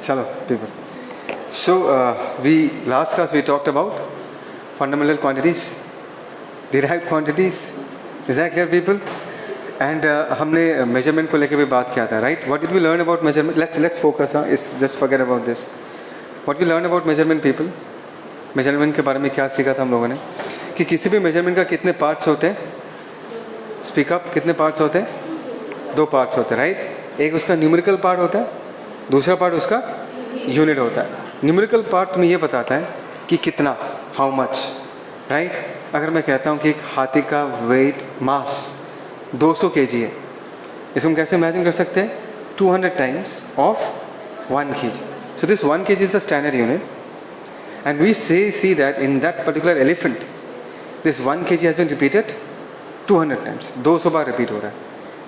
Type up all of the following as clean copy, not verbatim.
चलो people. So we last class we talked about fundamental quantities, derived quantities. Is that clear people? And हमने measurement को लेके भी बात किया था, right? What did we learn about measurement? Let's focus. Just forget about this. What we learned about measurement people? Measurement के बारे में क्या सीखा था हम लोगों ने? कि किसी भी measurement का कितने parts होते हैं? Speak up. कितने parts होते हैं? 2 parts होते हैं, right? एक उसका numerical part होता है, दूसरा पार्ट उसका यूनिट होता है. न्यूमेरिकल पार्ट तुम्हें ये बताता है कि कितना, हाउ मच, राइट. अगर मैं कहता हूँ कि एक हाथी का वेट मास 200 kg है, इसको हम कैसे इमेजिन कर सकते हैं? 200 times of 1 kg. So this 1 kg is the standard unit and we see that in that particular elephant this 1 kg has been repeated 200 times. 200 बार रिपीट हो रहा है.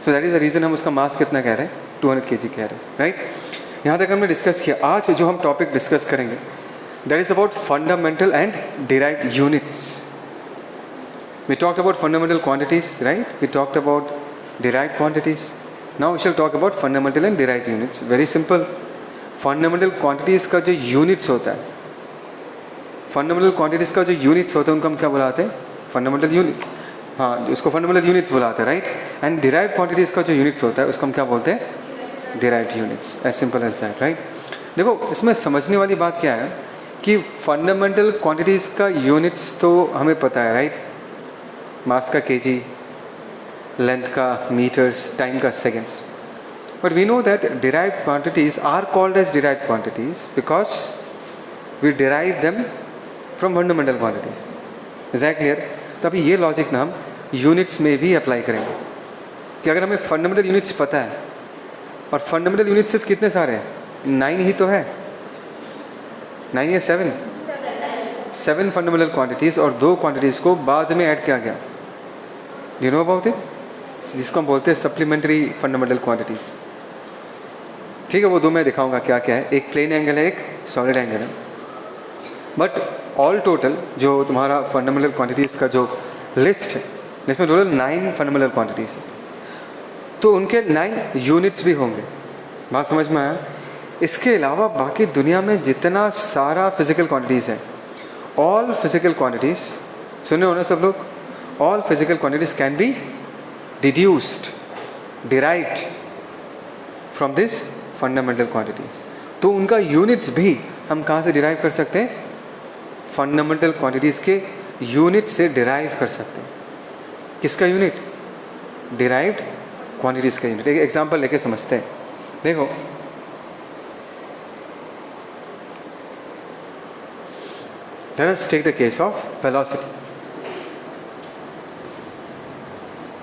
So that is the reason हम उसका मास कितना कह रहे हैं? 200 kg कह रहे हैं, राइट. यहाँ तक हमने डिस्कस किया. आज जो हम टॉपिक डिस्कस करेंगे that is about fundamental and derived units. We talked about fundamental quantities, right. We talked about derived quantities. Now we shall talk about fundamental and derived units. Very simple. Fundamental quantities का जो units होता है, fundamental quantities का जो units होता है उनको हम क्या बुलाते हैं? Fundamental unit. हाँ, उसको फंडामेंटल यूनिट्स बुलाते हैं, राइट. एंड डिराइव्ड क्वांटिटीज का जो यूनिट्स होता है उसको हम क्या बोलते हैं? Derived units. As simple as that, right. देखो, इसमें समझने वाली बात क्या है कि फंडामेंटल क्वांटिटीज़ का यूनिट्स तो हमें पता है, राइट. मास का केजी, लेंथ का मीटर्स, टाइम का seconds. But we know that derived quantities are called as derived quantities because we derive them from fundamental quantities. Is that clear? तो अभी ये लॉजिक ना हम यूनिट्स में भी अप्लाई करेंगे कि अगर हमें फंडामेंटल यूनिट्स पता है, और फंडामेंटल यूनिट सिर्फ कितने सारे हैं? 9 ही तो है. 9 या 7? 7 फंडामेंटल क्वांटिटीज़ और 2 क्वांटिटीज़ को बाद में ऐड किया गया. You know about it? जिसको हम बोलते हैं सप्लीमेंट्री फंडामेंटल क्वांटिटीज़. ठीक है, वो 2 मैं दिखाऊंगा क्या क्या है. एक प्लेन एंगल है, एक सॉलिड एंगल है. बट ऑल टोटल जो तुम्हारा फंडामेंटल क्वांटिटीज़ का जो लिस्ट है, इसमें टोटल 9 फंडामेंटल क्वांटिटीज़ है. तो उनके 9 यूनिट्स भी होंगे. बात समझ में आया? इसके अलावा बाकी दुनिया में जितना सारा फिजिकल क्वांटिटीज़ है, ऑल फिजिकल क्वांटिटीज़, सुने हो ना सब लोग? All physical quantities can be deduced, derived from this fundamental quantities. तो उनका यूनिट्स भी हम कहाँ से डिराइव कर सकते हैं? फंडामेंटल क्वांटिटीज़ के यूनिट से डिराइव कर सकते हैं. किसका यूनिट? डिराइव्ड क्वांटिटीज़ का यूनिट. एक एग्जांपल लेके समझते हैं. देखो, let us take the case of velocity.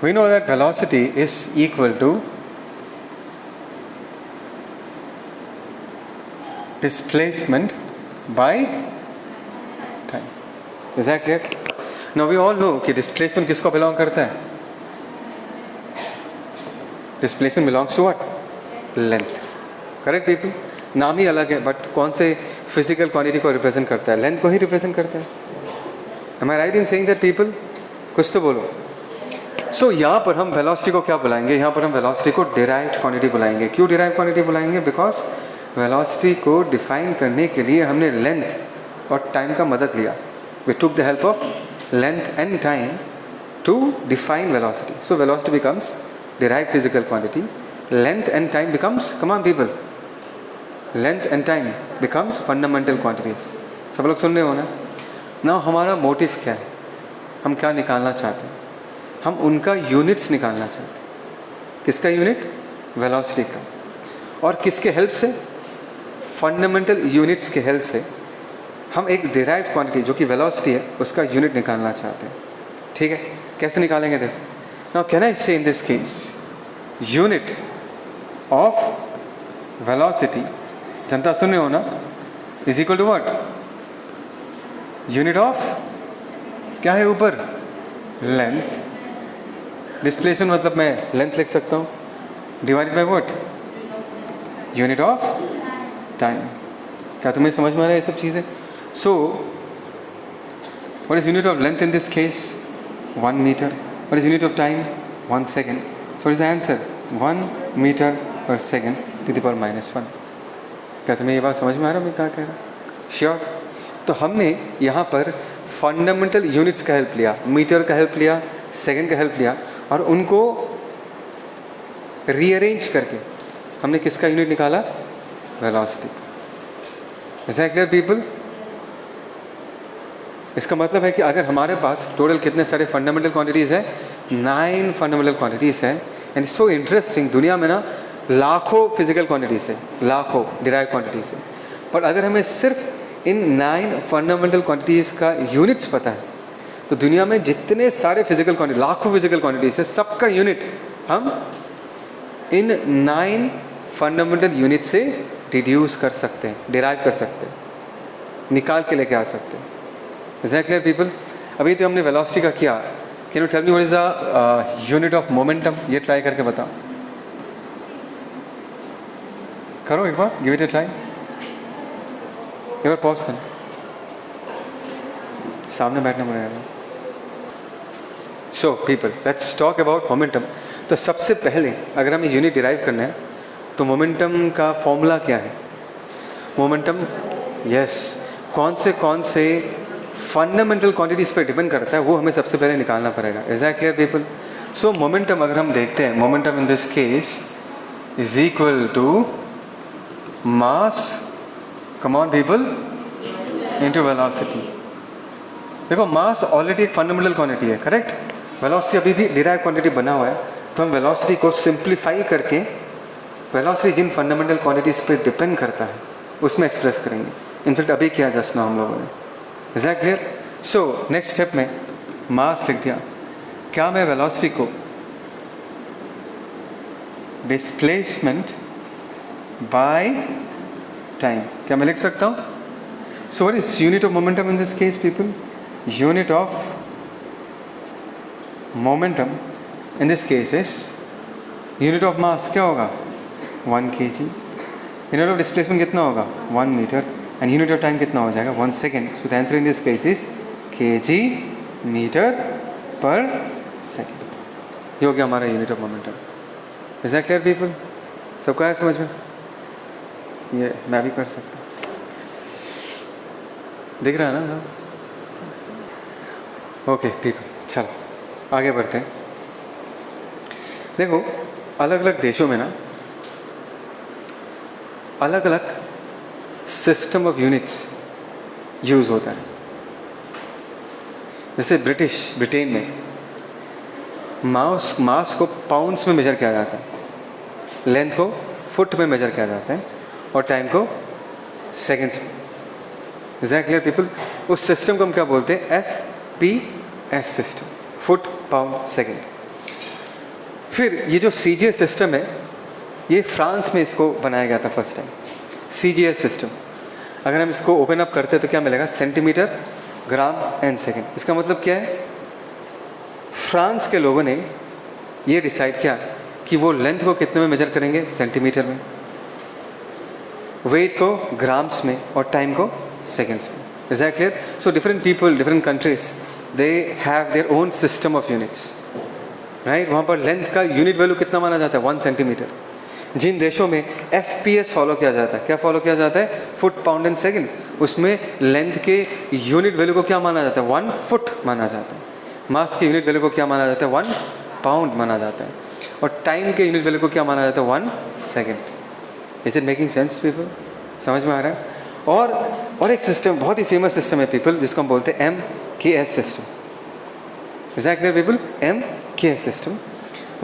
We know that velocity is equal to displacement by time. Is that clear? Now we all know कि displacement किसको belong करता है? Displacement belongs to what? Length. Correct people? नाम ही अलग है but कौन से फिजिकल क्वांटिटी को रिप्रेजेंट करता है? लेंथ को ही रिप्रेजेंट करता है. Am I right in saying that people? कुछ तो बोलो. सो यहाँ पर हम वेलोसिटी को क्या बुलाएंगे? यहाँ पर हम वेलोसिटी को डिराइव्ड क्वांटिटी बुलाएंगे. क्यों डिराइव्ड क्वांटिटी बुलाएंगे? बिकॉज वेलोसिटी को डिफाइन करने के लिए हमने लेंथ और टाइम का मदद लिया. We took the help of length and time to define velocity. So velocity becomes derived physical quantity. Length and time becomes, come on people, length and time becomes fundamental quantities. सब लोग सुन रहे हो ना? ना हमारा मोटिव क्या है? हम क्या निकालना चाहते हैं? हम उनका यूनिट्स निकालना चाहते हैं. किसका यूनिट? वेलोसिटी का. और किसके हेल्प से? फंडामेंटल यूनिट्स के हेल्प से हम एक डिराइव्ड क्वांटिटी जो कि वेलोसिटी है उसका यूनिट निकालना चाहते हैं. ठीक है, कैसे निकालेंगे? देखो. Now can I say in this case unit of velocity, जनता सुन रहे हो ना, is equal to what? Unit of क्या है ऊपर? Length. Displacement मतलब मैं length लिख सकता हूँ divided by what? Unit of time. क्या तुम्हें समझ में आ रहा है ये सब चीज़ें? So what is unit of length in this case? 1 meter. What is unit of time? 1 second. So what is the answer? 1 meter per second to the power minus 1. क्या तुम्हें ये बात समझ में आ रहा है मैं क्या कह रहा हूँ? श्योर। तो हमने यहाँ पर फंडामेंटल यूनिट्स का हेल्प लिया, मीटर का हेल्प लिया, सेकंड का हेल्प लिया, और उनको रीअरेंज करके हमने किसका यूनिट निकाला? Velocity. Is that clear people? इसका मतलब है कि अगर हमारे पास टोटल कितने सारे फंडामेंटल क्वांटिटीज़ है? 9 फंडामेंटल क्वांटिटीज़ है। एंड सो इंटरेस्टिंग, दुनिया में ना लाखों फिजिकल क्वांटिटीज़ है, लाखों डिराइव क्वांटिटीज़ है, पर अगर हमें सिर्फ इन 9 फंडामेंटल क्वांटिटीज़ का यूनिट्स पता है तो दुनिया में जितने सारे फिजिकल क्वांटिटी, लाखों फिजिकल क्वांटिटीज़ है, सबका यूनिट हम इन 9 फंडामेंटल यूनिट से डिड्यूस कर सकते हैं, डिराइव कर सकते हैं, निकाल के लेके आ सकते हैं। Is that clear people? अभी तो हमने वेलोसिटी का किया। Can you tell me what is the unit of momentum? ये ट्राई करके बताओ, करो एक बार, गिव इट ए ट्राई। एक बार पॉज करो, सामने बैठना पड़ेगा। So people, let's talk about momentum. तो सबसे पहले अगर हमें यूनिट डिराइव करना है तो मोमेंटम का फॉर्मूला क्या है? मोमेंटम, यस, कौन से फंडामेंटल क्वांटिटीज़ पे डिपेंड करता है वो हमें सबसे पहले निकालना पड़ेगा। Is that clear people? So momentum अगर हम देखते हैं, momentum in this case is equal to mass, come on people, into velocity. देखो मास ऑलरेडी एक फंडामेंटल क्वांटिटी है, करेक्ट? वेलोसिटी अभी भी डिराइव क्वांटिटी बना हुआ है, तो हम वेलोसिटी को सिंप्लीफाई करके वेलोसिटी जिन फंडामेंटल क्वांटिटीज़ पे डिपेंड करता है उसमें एक्सप्रेस करेंगे। इनफैक्ट अभी किया जस्ट ना हम लोगों ने। Is that clear? So next step में मास लिख दिया। क्या मैं वेलोसिटी को डिस्प्लेसमेंट बाय टाइम, क्या मैं लिख सकता हूँ? So what is unit of momentum in this case people? Unit of momentum in this case is unit of mass, क्या होगा? 1 kg। यूनिट ऑफ डिस्प्लेसमेंट कितना होगा? 1 metre. And unit of time कितना हो जाएगा? 1 second. So the answer in this case is kg metre per second. ये हो गया हमारा unit of momentum. Is that clear people? सबको आया समझ में? ये मैं भी कर सकता हूँ, दिख रहा है ना? ओके पीपल, चलो आगे बढ़ते हैं। देखो अलग अलग देशों में ना अलग अलग सिस्टम ऑफ यूनिट्स यूज़ होता है। जैसे ब्रिटेन में मास को पाउंड्स में मेजर किया जाता है, लेंथ को फुट में मेजर किया जाता है, और टाइम को सेकेंड्स में। Is that clear people? उस सिस्टम को हम क्या बोलते हैं? FPS system, foot pound second. फिर ये जो CGS सिस्टम है, ये फ्रांस में इसको बनाया गया था फर्स्ट टाइम, CGS सिस्टम। अगर हम इसको ओपन अप करते हैं तो क्या मिलेगा? Centimetre, gram and second. इसका मतलब क्या है? फ्रांस के लोगों ने ये डिसाइड किया कि वो लेंथ को कितने में मेजर करेंगे? सेंटीमीटर में, वेट को ग्राम्स में, और टाइम को सेकेंड्स में। Is that clear? So different people, different countries, they have their own system of units, right? वहाँ पर लेंथ का यूनिट वैल्यू कितना माना जाता है? 1 सेंटीमीटर। जिन देशों में FPS फॉलो किया जाता है, क्या फॉलो किया जाता है? Foot pound and second. उसमें लेंथ के यूनिट वैल्यू को क्या माना जाता है? 1 फुट माना जाता है। मास के यूनिट वैल्यू को क्या माना जाता है? 1 पाउंड माना जाता है। और टाइम के यूनिट वैल्यू को क्या माना जाता है? 1 second. Is it making sense people? समझ में आ रहा है? और एक सिस्टम, बहुत ही फेमस सिस्टम है पीपल, जिसको हम बोलते हैं MKS system. Is that clear people? MKS system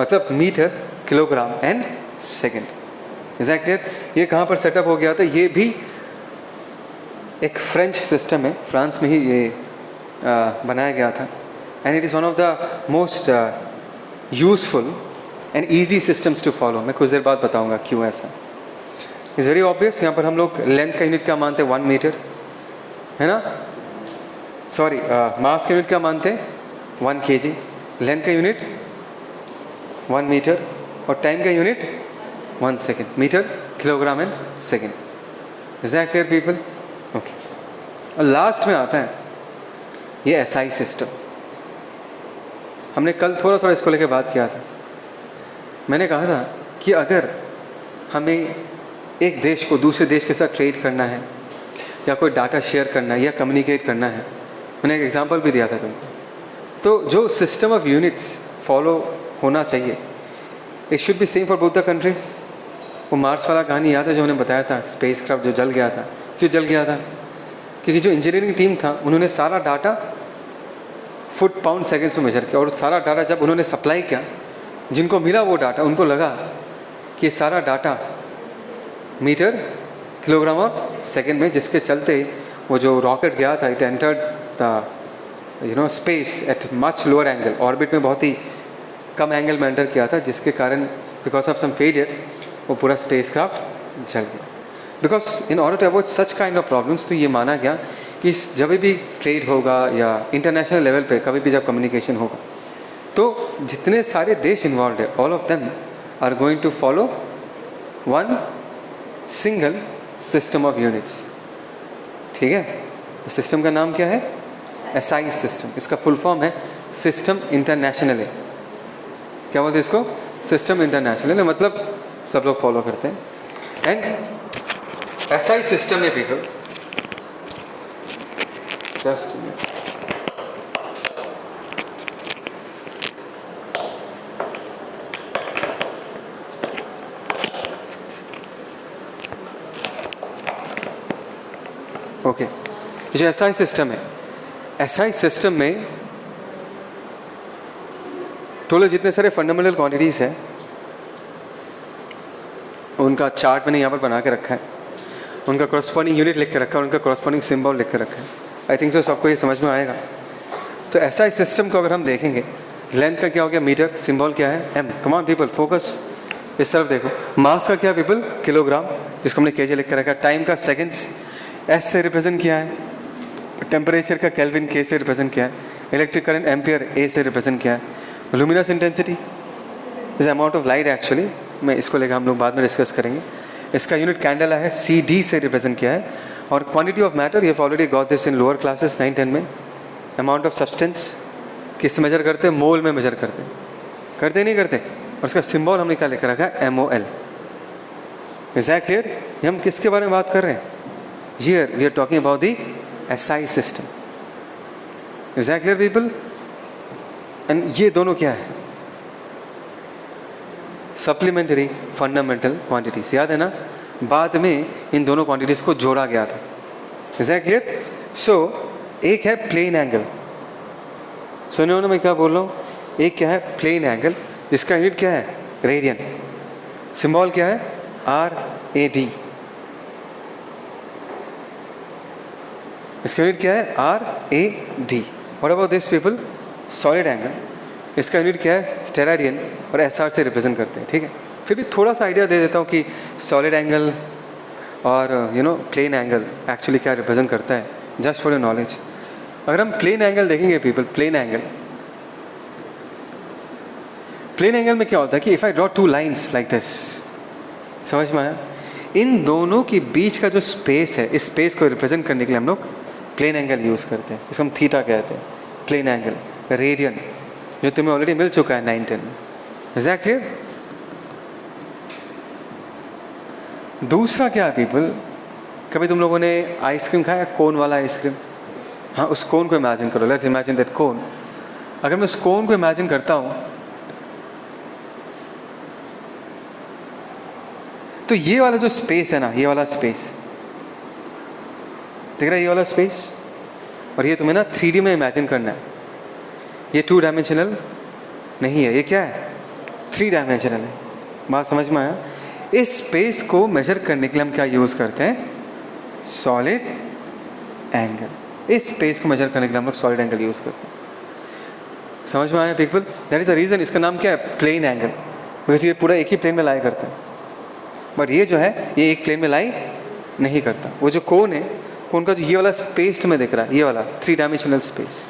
मतलब metre, kilogram and second. Is that clear? ये कहाँ पर सेटअप हो गया था? ये भी एक फ्रेंच सिस्टम है, फ्रांस में ही ये बनाया गया था। And it is one of the most useful and easy systems to follow. मैं कुछ देर बाद बताऊंगा क्यों ऐसा। Is very obvious. यहाँ पर हम लोग लेंथ का यूनिट क्या मानते हैं? 1 मीटर, है ना? सॉरी, मास का यूनिट क्या मानते हैं? 1 kg। लेंथ का यूनिट 1 मीटर, और टाइम का unit 1 second. Metre, kilogram and second. Is that clear people? Okay. और लास्ट में आता है ये SI सिस्टम। हमने कल थोड़ा थोड़ा इसको लेकर बात किया था। मैंने कहा था कि अगर हमें एक देश को दूसरे देश के साथ ट्रेड करना है या कोई डाटा शेयर करना है या कम्युनिकेट करना है, मैंने एक एग्जांपल भी दिया था तुमको। तो जो सिस्टम ऑफ यूनिट्स फॉलो होना चाहिए, it should be same for both the countries. वो मार्स वाला कहानी याद है जो उन्होंने बताया था, स्पेस क्राफ्ट जो जल गया था। क्यों जल गया था? क्योंकि जो इंजीनियरिंग टीम था उन्होंने सारा डाटा फुट पाउंड सेकेंड्स में मेजर किया, और सारा डाटा जब उन्होंने सप्लाई किया, जिनको मिला वो डाटा, उनको लगा कि सारा डाटा मीटर किलोग्राम और सेकेंड में, जिसके चलते वो जो रॉकेट गया था, it entered the space at much lower angle, orbit में बहुत ही कम एंगल में एंटर किया था, जिसके कारण बिकॉज ऑफ सम फेलियर वो पूरा स्पेस क्राफ्ट जल गया। Because in order to avoid such kind of problems, तो ये माना गया कि जब भी ट्रेड होगा या इंटरनेशनल लेवल पे कभी भी जब कम्युनिकेशन होगा, तो जितने सारे देश इन्वॉल्व है, all of them are going to follow one single system of units. ठीक है, सिस्टम का नाम क्या है? SI system. इसका फुल फॉर्म है सिस्टम इंटरनेशनल है। क्या बोलते हैं इसको? सिस्टम इंटरनेशनल है, मतलब सब लोग फॉलो करते हैं। एंड एसआई सिस्टम में पीपल जस्ट ओके, जो एसआई सिस्टम है, एसआई सिस्टम में टोटल जितने सारे फंडामेंटल क्वांटिटीज़ हैं उनका चार्ट मैंने यहाँ पर बना के रखा है, उनका कॉरस्पॉन्डिंग यूनिट लिख के रखा है, उनका कॉरस्पॉन्डिंग सिंबल लिख के रखा है। आई थिंक सो सबको ये समझ में आएगा। तो एसआई सिस्टम को अगर हम देखेंगे, लेंथ का क्या हो गया? मीटर, सिंबल क्या है? M. Come on people, focus, इस तरफ देखो। मास का क्या पीपल? किलोग्राम, जिसको हमने केजी लिख के रखा है। टाइम का सेकेंड्स, एस से रिप्रेजेंट किया है। टेम्परेचर का केल्विन, के से रिप्रेजेंट किया है। इलेक्ट्रिक करंट एम्पियर, ए से रिप्रेजेंट किया है। Luminous intensity is amount of light actually, मैं इसको लेकर हम लोग बाद में डिस्कस करेंगे। इसका यूनिट कैंडला है, सी डी से रिप्रेजेंट किया है। और क्वांटिटी ऑफ मैटर, ये already got this in lower classes 9-10 में। अमाउंट ऑफ सब्सटेंस किस मेजर करते हैं? मोल में मेजर करते हैं, करते नहीं करते? और उसका सिंबल हमने क्या लिख रखा है? MOL। Is that clear? ये हम किसके बारे में बात कर रहे हैं? Here we are talking about the SI system. Is that clear people? And ये दोनों क्या है? Supplementary fundamental quantities. याद है ना, बाद में इन दोनों क्वांटिटीज को जोड़ा गया था। Is that clear? सो एक है प्लेन एंगल, सुनो ना मैं क्या बोल रहा हूँ। एक क्या है? प्लेन एंगल, जिसका यूनिट क्या है? रेडियन। सिंबल क्या है? RAD। इसका यूनिट क्या है? RAD। What about this people? Solid angle, इसका यूनिट क्या है? स्टेराडियन, और SR से रिप्रेजेंट करते हैं। ठीक है, फिर भी थोड़ा सा आइडिया दे देता हूँ कि सॉलिड एंगल और प्लेन एंगल एक्चुअली क्या रिप्रेजेंट करता है, जस्ट फॉर योर नॉलेज। अगर हम प्लेन एंगल देखेंगे पीपल, प्लेन एंगल में क्या होता है कि if I draw two lines like this, समझ में आया? इन दोनों के बीच का जो स्पेस है, इस स्पेस को रिप्रेजेंट करने के लिए हम लोग प्लेन एंगल यूज़ करते हैं। इसको हम थीटा कहते हैं। प्लेन एंगल, रेडियन, जो तुम्हें ऑलरेडी मिल चुका है 9-10 में। Is that clear? दूसरा क्या है पीपल? कभी तुम लोगों ने आइसक्रीम खाया? कोन वाला आइसक्रीम। हाँ, उस कोन को इमेजिन करो। लेट्स इमेजिन दैट कोन। अगर मैं उस कोन को इमेजिन करता हूँ, तो ये वाला जो स्पेस है ना, ये वाला स्पेस दिख रहा है, ये वाला स्पेस, और ये तुम्हें ना 3D में इमेजिन करना है। ये 2 डायमेंशनल नहीं है, ये क्या है? 3 डायमेंशनल है। बात समझ में आया? इस स्पेस को मेजर करने के लिए हम क्या यूज़ करते हैं? Solid angle. इस स्पेस को मेजर करने के लिए हम लोग सॉलिड एंगल यूज़ करते हैं। समझ में आया people? That is the reason इसका नाम क्या है? Plane angle. बिकॉज ये पूरा एक ही प्लेन में लाई करता है, बट ये जो है ये एक प्लेन में लाई नहीं करता। वो जो कोन है, कोन का जो ये वाला स्पेस तुम्हें दिख रहा है, ये वाला 3 डायमेंशनल स्पेस,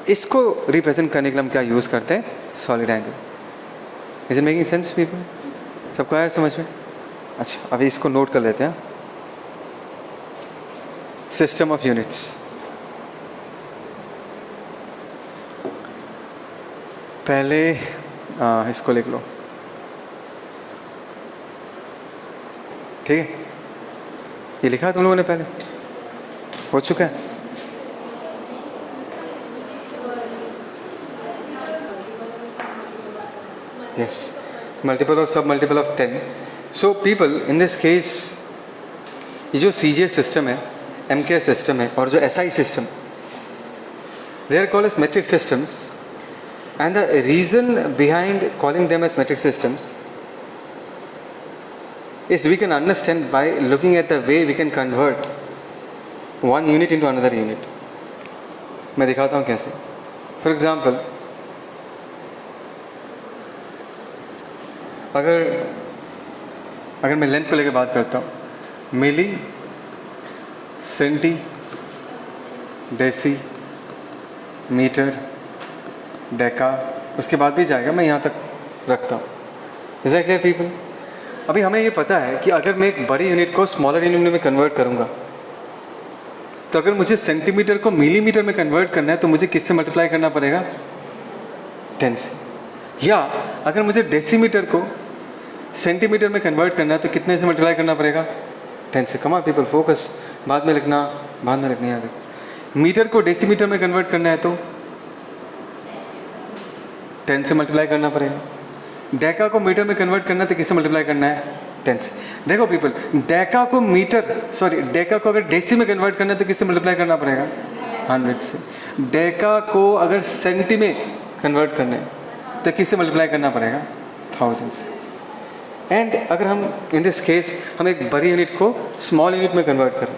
इसको रिप्रेजेंट करने के लिए हम क्या यूज़ करते हैं? Solid angle. Is it making sense people? सबको आया समझ में? अच्छा, अभी इसको नोट कर लेते हैं। System of units. पहले इसको लिख लो। ठीक है, ये लिखा है तुम लोगों ने पहले, हो चुका है। यस, मल्टीपल और सब multiple of 10। So people in this case, ये जो CGS सिस्टम है, MKS सिस्टम है और जो SI system, they are called as metric systems, and the reason behind calling them as metric systems is we can understand by looking at the way we can convert one unit into another unit. मैं दिखाता हूँ कैसे। For example, अगर मैं length को लेकर बात करता हूँ, मिली, सेंटी, डेसी, मीटर, डेका, उसके बाद भी जाएगा, मैं यहाँ तक रखता हूँ। Is that clear people? अभी हमें ये पता है कि अगर मैं एक बड़ी यूनिट को स्मॉलर यूनिट में कन्वर्ट करूँगा, तो अगर मुझे सेंटीमीटर को मिलीमीटर में कन्वर्ट करना है तो मुझे किससे मल्टीप्लाई करना पड़ेगा? 10 से। या अगर मुझे डेसीमीटर को सेंटीमीटर में कन्वर्ट करना है तो कितने से मल्टीप्लाई करना पड़ेगा? 10 से। कम ऑन पीपल, फोकस, बाद में लिखना याद है। मीटर को डेसीमीटर में कन्वर्ट करना है तो 10 से मल्टीप्लाई करना पड़ेगा। डेका को मीटर में कन्वर्ट करना है तो किससे मल्टीप्लाई करना है? 10 से। देखो पीपल, डेका को अगर डेसी में कन्वर्ट करना है तो किससे मल्टीप्लाई करना पड़ेगा? 100 से। डेका को अगर सेंटी में कन्वर्ट करना है तो किससे मल्टीप्लाई करना पड़ेगा? 1000 से। एंड अगर हम इन दिस केस हम एक बड़ी यूनिट को स्मॉल यूनिट में कन्वर्ट करें,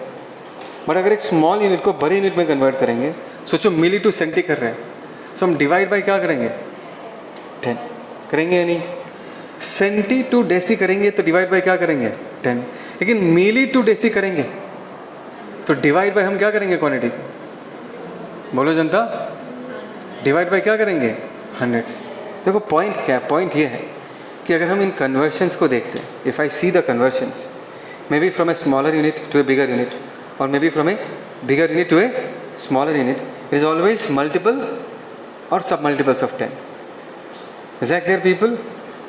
बट अगर एक स्मॉल यूनिट को बड़ी यूनिट में कन्वर्ट करेंगे, सोचो मिली टू सेंटी कर रहे हैं, सो हम डिवाइड बाय क्या करेंगे? 10 करेंगे या नहीं? सेंटी टू डेसी करेंगे तो डिवाइड बाय क्या करेंगे? 10। लेकिन मिली टू डेसी करेंगे तो डिवाइड बाय हम क्या करेंगे? क्वांटिटी, बोलो जनता, डिवाइड बाय क्या करेंगे? 100। देखो पॉइंट क्या है? पॉइंट ये है कि अगर हम इन कन्वर्शंस को देखते हैं, if I see the conversions, may be from a smaller unit to a bigger unit, और may be from a bigger unit to a smaller unit, it is always multiple और सब मल्टीपल्स ऑफ 10। इज that clear पीपल?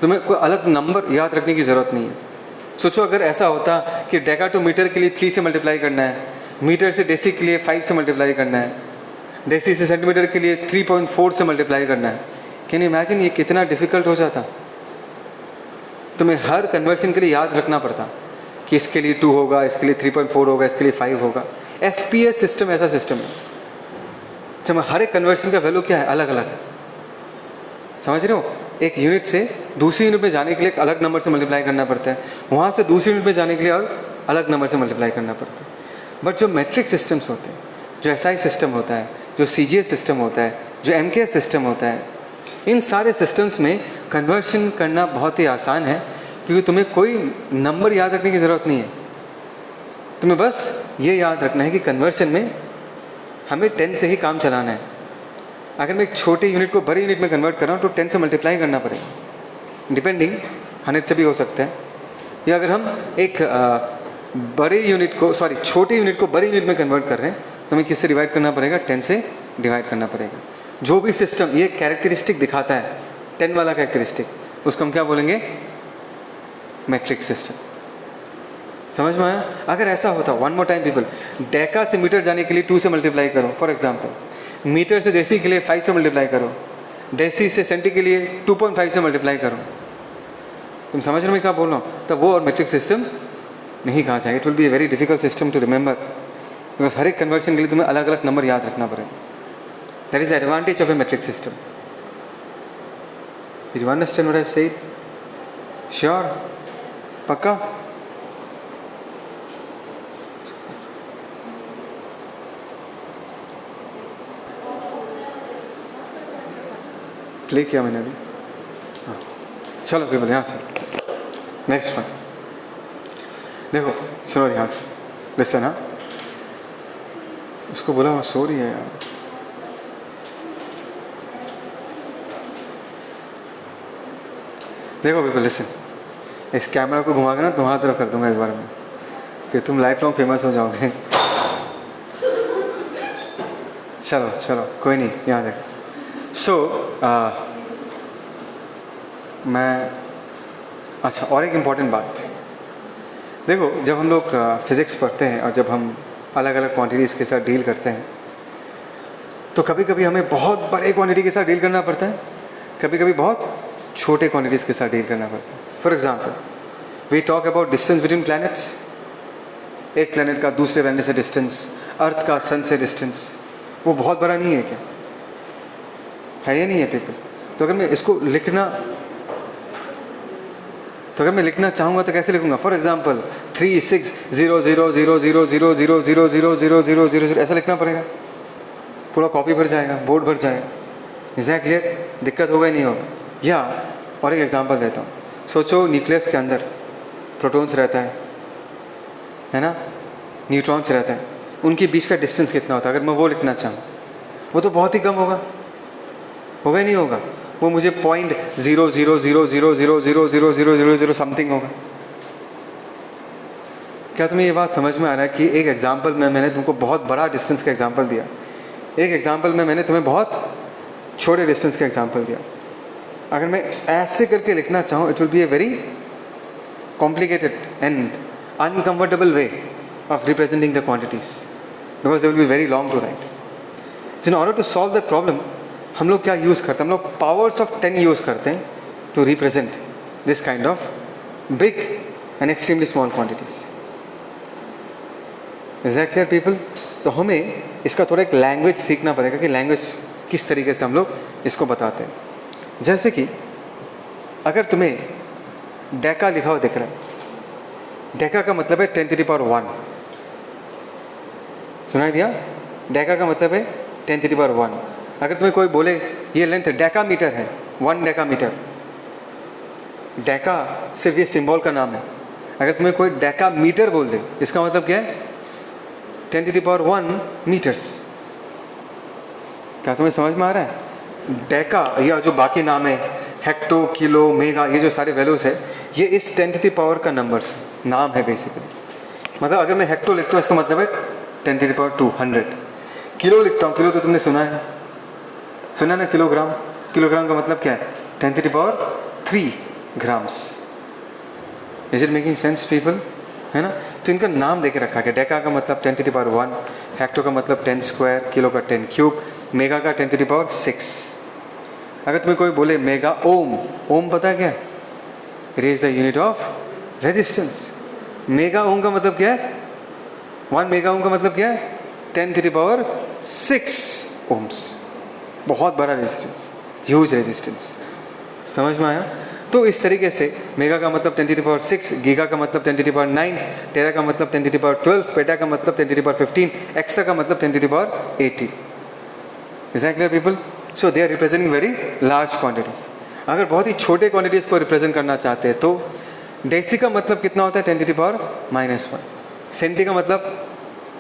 तुम्हें कोई अलग number याद रखने की ज़रूरत नहीं है। सोचो अगर ऐसा होता कि डेका टू मीटर के लिए 3 से मल्टीप्लाई करना है, मीटर से डेसी के लिए 5 से मल्टीप्लाई करना है, डेसी से सेंटीमीटर के लिए 3.4 से मल्टीप्लाई करना है, कैन यू इमेजिन ये कितना डिफिकल्ट हो जाता? तुम्हें हर कन्वर्शन के लिए याद रखना पड़ता कि इसके लिए 2 होगा, इसके लिए 3.4 होगा, इसके लिए 5 होगा। FPS सिस्टम ऐसा सिस्टम है जब हर एक कन्वर्शन का वैल्यू क्या है? अलग अलग है। समझ रहे हो? एक यूनिट से दूसरी यूनिट में जाने के लिए एक अलग नंबर से मल्टीप्लाई करना पड़ता है, वहाँ से दूसरी यूनिट में जाने के लिए और अलग नंबर से मल्टीप्लाई करना पड़ता है। बट जो मैट्रिक सिस्टम्स होते हैं, जो SI सिस्टम होता है, जो CGS सिस्टम होता है, जो MKS सिस्टम होता है, इन सारे सिस्टम्स में कन्वर्शन करना बहुत ही आसान है, क्योंकि तुम्हें कोई नंबर याद रखने की ज़रूरत नहीं है। तुम्हें बस ये याद रखना है कि कन्वर्शन में हमें 10 से ही काम चलाना है। अगर मैं एक छोटी यूनिट को बड़ी यूनिट में कन्वर्ट कर रहा हूँ तो 10 से मल्टीप्लाई करना पड़ेगा, डिपेंडिंग 100 से भी हो सकता है। या अगर हम एक छोटी यूनिट को बड़ी यूनिट में कन्वर्ट कर रहे हैं तो हमें किससे डिवाइड करना पड़ेगा? 10 से डिवाइड करना पड़ेगा। जो भी सिस्टम ये कैरेक्टरिस्टिक दिखाता है, 10 वाला कैरेक्टरिस्टिक, उसको हम क्या बोलेंगे? Matric system. समझ में आया? अगर ऐसा होता, one more time people, Deka से मीटर जाने के लिए 2 से मल्टीप्लाई करो, फॉर एग्जांपल, मीटर से डेसी के लिए 5 से मल्टीप्लाई करो, डेसी से सेंटी के लिए 2.5 से मल्टीप्लाई करो। तुम समझ रहे हो मैं क्या बोल रहा हूँ? तब वो और मैट्रिक सिस्टम नहीं कहा जाएगा। It will be a very difficult system to remember, because हर एक कन्वर्शन के लिए तुम्हें अलग अलग नंबर याद रखना पड़ेगा। That is the advantage of A matric system. Did you understand what I said? Sure? पक्का? प्ले किया मैंने अभी। हाँ, चलो पीपल यहाँ से नेक्स्ट वन देखो, सुनो ध्यान से, लिसन। हाँ, उसको बोला वो सो रही है यार। देखो पीपल लिसन, इस कैमरा को घुमा के ना तुम्हारा तरफ कर दूंगा इस बारे में, फिर तुम लाइफ लॉन्ग फेमस हो जाओगे। चलो चलो कोई नहीं, यहाँ देखो। मैं अच्छा, और एक इम्पॉर्टेंट बात, देखो, जब हम लोग फिज़िक्स पढ़ते हैं और जब हम अलग अलग क्वांटिटीज़ के साथ डील करते हैं, तो कभी कभी हमें बहुत बड़े क्वांटिटी के साथ डील करना पड़ता है, कभी कभी बहुत छोटे क्वांटिटीज़ के साथ डील करना पड़ता है। For example, we talk about distance between planets. एक प्लैनेट का दूसरे प्लैनेट से डिस्टेंस, अर्थ का सन से डिस्टेंस, वो बहुत बड़ा नहीं है क्या? है या नहीं है पीपल? तो अगर मैं इसको लिखना चाहूँगा तो कैसे लिखूँगा? फॉर एग्जाम्पल 3600000000000000 ऐसा लिखना पड़ेगा, पूरा कॉपी भर जाएगा, बोर्ड भर जाएगा। Is that clear? दिक्कत होगा ही नहीं होगा। या और एक एग्जांपल देता हूँ, सोचो न्यूक्लियस के अंदर प्रोटॉन्स रहता है ना, न्यूट्रॉन्स रहता है, उनके बीच का डिस्टेंस कितना होता है? अगर मैं वो लिखना चाहूँ, वो तो बहुत ही कम होगा ही नहीं होगा, वो मुझे 0.00000000000 समथिंग होगा। क्या तुम्हें ये बात समझ में आ रहा है कि एक एग्जांपल में मैंने तुमको बहुत बड़ा डिस्टेंस का एग्जांपल दिया, एक एग्जांपल में मैंने तुम्हें बहुत छोटे डिस्टेंस का एग्जांपल दिया। अगर मैं ऐसे करके लिखना चाहूँ, it will be a very complicated and uncomfortable way of representing the quantities, because they will be very long to write. In order to solve the problem हम लोग क्या यूज़ करते हैं? हम लोग पावर्स ऑफ 10 यूज़ करते हैं to represent this kind of big and extremely small quantities. Is that clear people? तो हमें इसका थोड़ा एक लैंग्वेज सीखना पड़ेगा कि लैंग्वेज किस तरीके से हम लोग इसको बताते हैं। जैसे कि अगर तुम्हें डेका लिखा हुआ दिख रहा है, डेका का मतलब है 10⁻⁴। सुनाई दिया? डेका का मतलब है 10⁻⁴। अगर तुम्हें कोई बोले ये लेंथ डेकामीटर है, 1 डेकामीटर, डेका सिर्फ ये सिंबल का नाम है। अगर तुम्हें कोई डेकामीटर बोल दे, इसका मतलब क्या है? 10⁻⁴ मीटर्स। क्या तुम्हें समझ में आ रहा है? डेका या जो बाकी नाम है, हेक्टो, किलो, मेगा, ये जो सारे वैल्यूज है, ये इस 10⁻⁴ का नंबर्स नाम है बेसिकली। मतलब अगर मैं हेक्टो लिखता हूँ, इसका मतलब है 10⁻², 100। किलो लिखता हूँ, किलो तो तुमने सुना ना, किलोग्राम। किलोग्राम का मतलब क्या है? 10⁻³ grams. Is it making sense people? है ना? तो इनका नाम देके रखा गया। डेका का मतलब 10⁻⁴, हेक्टो का मतलब 10², किलो का 10³, मेगा का 10⁻⁶। अगर तुम्हें कोई बोले मेगा ओम, ओम पता है क्या? It is the unit of resistance. Mega ohm का मतलब क्या है? 1 मेगा ओम का मतलब क्या है? 10⁻⁶ ओम्स। बहुत बड़ा रेजिस्टेंस, ह्यूज रेजिस्टेंस। समझ में आया? तो इस तरीके से मेगा का मतलब 10⁻⁶, गीगा का मतलब 10⁻⁹, टेरा का मतलब 10⁻12, पेटा का मतलब 10⁻15, एक्सा का मतलब 10⁻80। Is that clear people? So they are representing very large quantities. अगर बहुत ही छोटे क्वांटिटीज़ को रिप्रेजेंट करना चाहते हैं तो डेसी का मतलब कितना होता है? 10⁻⁻1। सेंटी का मतलब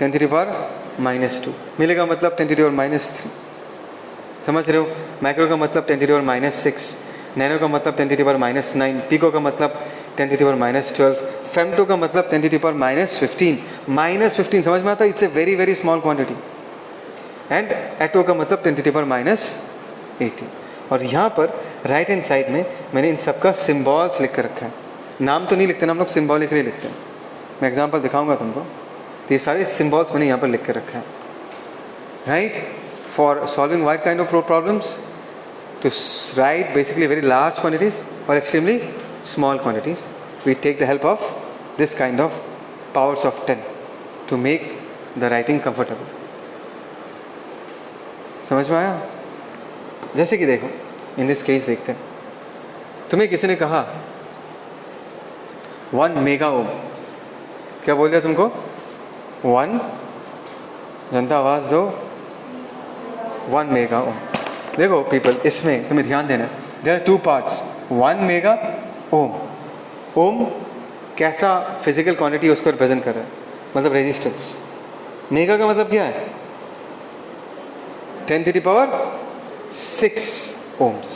10⁻⁻2, मिले का मतलब 10⁻⁻3। समझ रहे हो? माइक्रो का मतलब 10⁻⁻6, नैनो का मतलब 10⁻⁻9, पिको का मतलब 10⁻⁻12, फेम्टो का मतलब 10⁻⁻15। -15 समझ में आता है? It's a very very small quantity. And atto का मतलब 10⁻⁻80। और यहाँ पर राइट हैंड साइड में मैंने इन सब का सिम्बॉल्स लिख कर रखा है। नाम तो नहीं लिखते ना हम लोग, सिम्बॉलिकली लिखते हैं। मैं एग्जांपल दिखाऊंगा तुमको। तो ये सारे सिम्बॉल्स मैंने यहाँ पर लिख कर रखा है, right? For solving wide kind of problems, to write basically very large quantities or extremely small quantities, we take the help of this kind of powers of 10 to make the writing comfortable. समझ में आया? जैसे कि देखो, इन this case देखते हैं, तुम्हें किसी ने कहा 1 मेगा ओम। क्या बोल दिया तुमको? 1, जनता आवाज़ दो, 1 मेगा ओम। देखो पीपल, इसमें तुम्हें ध्यान देना, there are 2 parts. 1 mega ohm. Ohm कैसा फिजिकल क्वांटिटी उसको रिप्रेजेंट कर रहा है, मतलब रेजिस्टेंस। मेगा का मतलब क्या है? 10⁻⁶ ओम्स।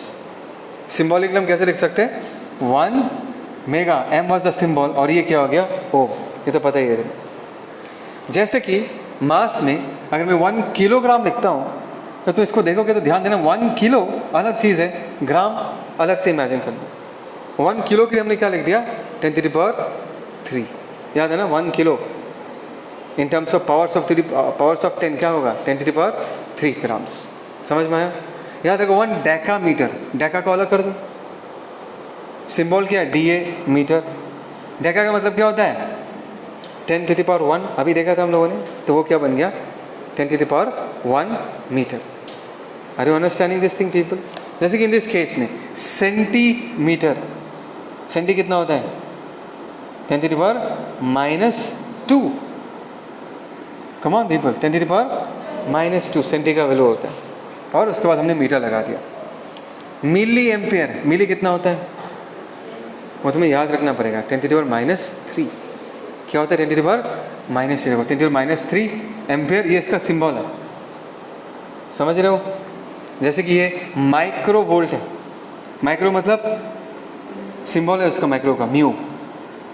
सिंबॉलिकली हम कैसे लिख सकते हैं? 1 mega, M was the symbol, और ये क्या हो गया? ओम। ये तो पता ही है। जैसे कि मास में अगर मैं 1 किलोग्राम लिखता हूँ तो तुम इसको देखोगे तो ध्यान देना, 1 किलो अलग चीज़ है, ग्राम अलग से इमेजिन करना। 1 किलो के लिए हमने क्या लिख दिया? 10⁻³ याद है ना, 1 kilo in terms of powers of 10 क्या होगा, 10⁻³ ग्राम्स। समझ में आया? याद रखो 1 डेकामीटर, डेका को अलग कर दो, सिंबल क्या है, DA मीटर। डेका का मतलब क्या होता है, 10⁻⁴, अभी देखा था हम लोगों ने, तो वो क्या बन गया, 10⁻⁴ metre. Are you understanding this thing people? जैसे कि इन दिस केस में सेंटीमीटर, सेंटी कितना होता है, 10⁻⁻²। कम ऑन पीपल, 10⁻⁻² सेंटी का वैल्यू होता है, और उसके बाद हमने मीटर लगा दिया। मिली एम्पियर, मिली कितना होता है, वो तुम्हें याद रखना पड़ेगा, 10⁻³ क्या होता है, 10⁻³ एम्पियर, ये इसका सिंबल है। समझ रहे हो? जैसे कि ये माइक्रो वोल्ट है, माइक्रो मतलब सिंबल है उसका माइक्रो का, म्यू,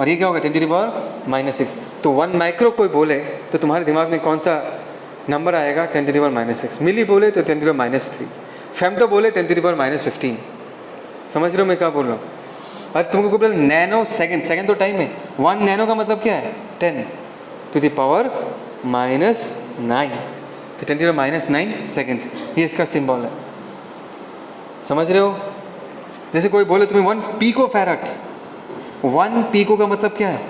और ये क्या होगा, 10⁻⁻⁶। तो 1 माइक्रो कोई बोले तो तुम्हारे दिमाग में कौन सा नंबर आएगा, 10⁻⁻⁶। मिली बोले तो 10⁻⁻3, फेम्टो बोले 10⁻⁻15। समझ रहे हो मैं क्या बोल रहा हूँ? और तुमको कोई बोले नैनो सेकेंड, सेकेंड तो टाइम है, 1 नैनो का मतलब क्या है, 10⁻⁻⁹ तो 10⁻⁹ सेकेंड्स, ये इसका सिंबल है। समझ रहे हो? जैसे कोई बोले तुम्हें 1 पीको फैरड, 1 पीको का मतलब क्या है,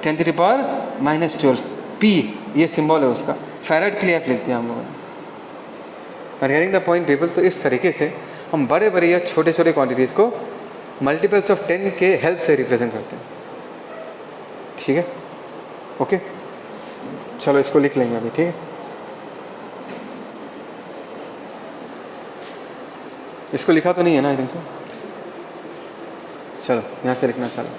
10⁻⁻12 पी, ये सिंबल है उसका, फैरड के लिए लिख दिया हम लोगों ने। और हियरिंग द पॉइंट पीपल, तो इस तरीके से हम बड़े बड़े या छोटे छोटे क्वांटिटीज़ को मल्टीपल्स ऑफ 10 के हेल्प से रिप्रेजेंट करते हैं। ठीक है, ओके, चलो इसको लिख लेंगे अभी, ठीक है। इसको लिखा तो नहीं है ना, आई थिंक सो। चलो यहाँ से लिखना चालू।